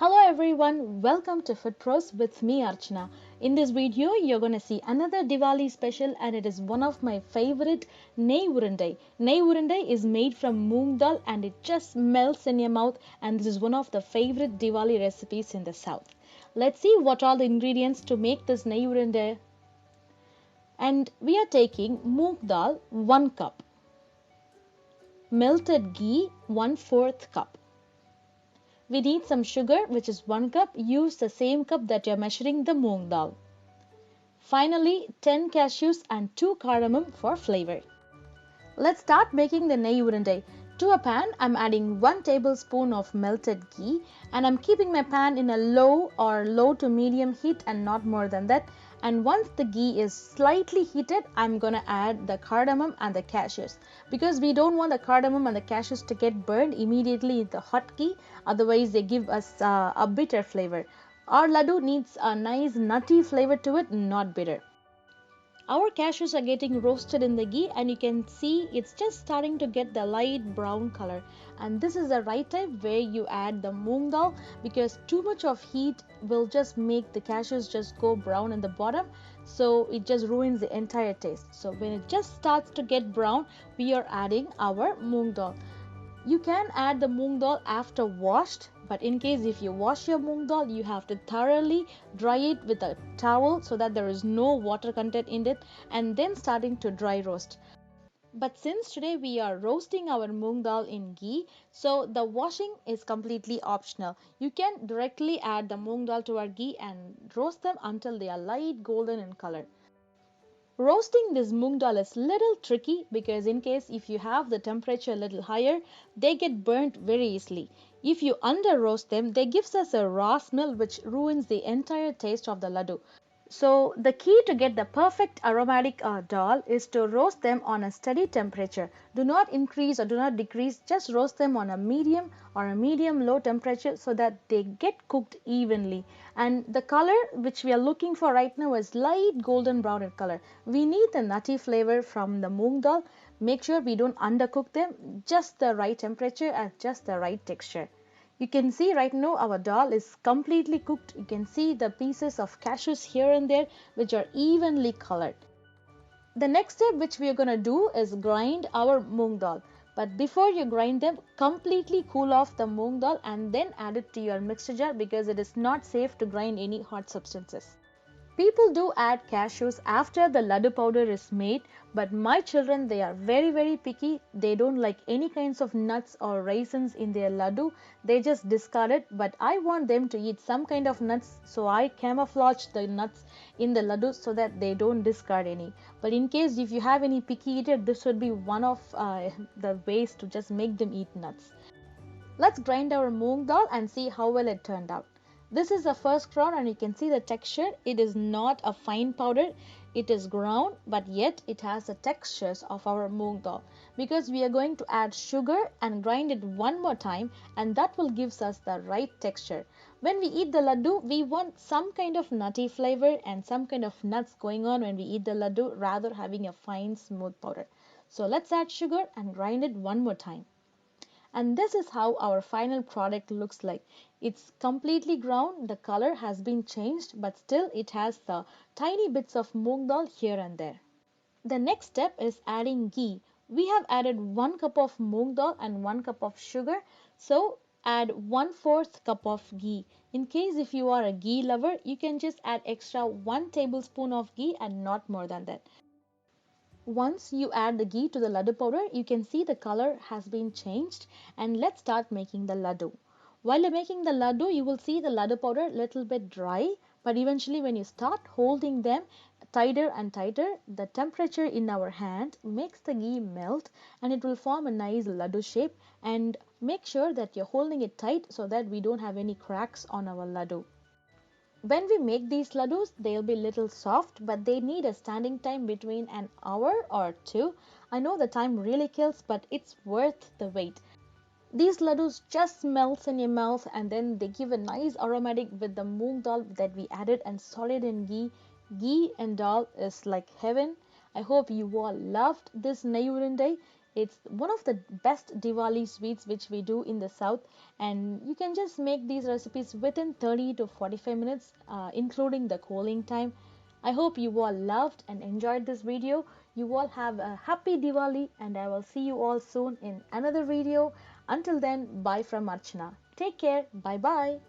Hello everyone, welcome to Food Pros with me Archana. In this video, you're going to see another Diwali special and it is one of my favorite Nei Urundai. Nei Urundai is made from Moong Dal and it just melts in your mouth, and this is one of the favorite Diwali recipes in the south. Let's see what all the ingredients to make this Nei Urundai. And we are taking Moong Dal 1 cup, melted ghee 1/4 cup. We need some sugar, which is 1 cup. Use the same cup that you're measuring the moong dal. Finally, 10 cashews and 2 cardamom for flavor. Let's start making the Nei Urundai. To a pan, I'm adding 1 tablespoon of melted ghee, and I'm keeping my pan in a low to medium heat and not more than that. And once the ghee is slightly heated, I'm gonna add the cardamom and the cashews, because we don't want the cardamom and the cashews to get burned immediately in the hot ghee, otherwise they give us a bitter flavor. Our laddu needs a nice nutty flavor to it, not bitter. Our cashews are getting roasted in the ghee, and you can see it's just starting to get the light brown color, and this is the right time where you add the moong dal, because too much of heat will just make the cashews just go brown in the bottom, so it just ruins the entire taste. So when it just starts to get brown, we are adding our moong dal. You can add the moong dal after washed, but in case if you wash your moong dal, you have to thoroughly dry it with a towel so that there is no water content in it, and then starting to dry roast. But since today we are roasting our moong dal in ghee, so the washing is completely optional. You can directly add the moong dal to our ghee and roast them until they are light golden in color. Roasting this moong dal is little tricky, because in case if you have the temperature a little higher, they get burnt very easily. If you under roast them, they gives us a raw smell which ruins the entire taste of the laddu. So the key to get the perfect aromatic dal is to roast them on a steady temperature. Do not increase or do not decrease, just roast them on a medium or a medium low temperature so that they get cooked evenly. And the color which we are looking for right now is light golden brown in color. We need the nutty flavor from the moong dal. Make sure we don't undercook them, just the right temperature and just the right texture. You can see right now our dal is completely cooked. You can see the pieces of cashews here and there which are evenly colored. The next step which we are going to do is grind our moong dal. But before you grind them, completely cool off the moong dal and then add it to your mixer jar, because it is not safe to grind any hot substances. People do add cashews after the laddu powder is made, but my children, they are very picky. They don't like any kinds of nuts or raisins in their laddu. They just discard it, but I want them to eat some kind of nuts, so I camouflage the nuts in the laddu so that they don't discard any. But in case if you have any picky eater, this would be one of the ways to just make them eat nuts. Let's grind our moong dal and see how well it turned out. This is the first ground, and you can see the texture. It is not a fine powder. It is ground, but yet it has the textures of our moong dal, because we are going to add sugar and grind it one more time, and that will give us the right texture. When we eat the laddu, we want some kind of nutty flavor and some kind of nuts going on when we eat the laddu, rather having a fine smooth powder. So let's add sugar and grind it one more time. And this is how our final product looks like. It's completely ground, the color has been changed, but still it has the tiny bits of moong dal here and there. The next step is adding ghee. We have added 1 cup of moong dal and 1 cup of sugar, so add 1/4 cup of ghee. In case if you are a ghee lover, you can just add extra 1 tablespoon of ghee and not more than that. Once you add the ghee to the laddu powder, you can see the color has been changed, and let's start making the laddu. While you're making the laddu, you will see the laddu powder little bit dry, but eventually when you start holding them tighter and tighter, the temperature in our hand makes the ghee melt and it will form a nice laddu shape. And make sure that you're holding it tight so that we don't have any cracks on our laddu. When we make these ladoos, they'll be little soft, but they need a standing time between an hour or two. I know the time really kills, but it's worth the wait. These ladoos just melts in your mouth, and then they give a nice aromatic with the moong dal that we added and solid in ghee. Ghee and dal is like heaven. I hope you all loved this Nei Urundai. It's one of the best Diwali sweets which we do in the south, and you can just make these recipes within 30 to 45 minutes, including the cooling time. I hope you all loved and enjoyed this video. You all have a happy Diwali, and I will see you all soon in another video. Until then, bye from Archana. Take care. Bye bye.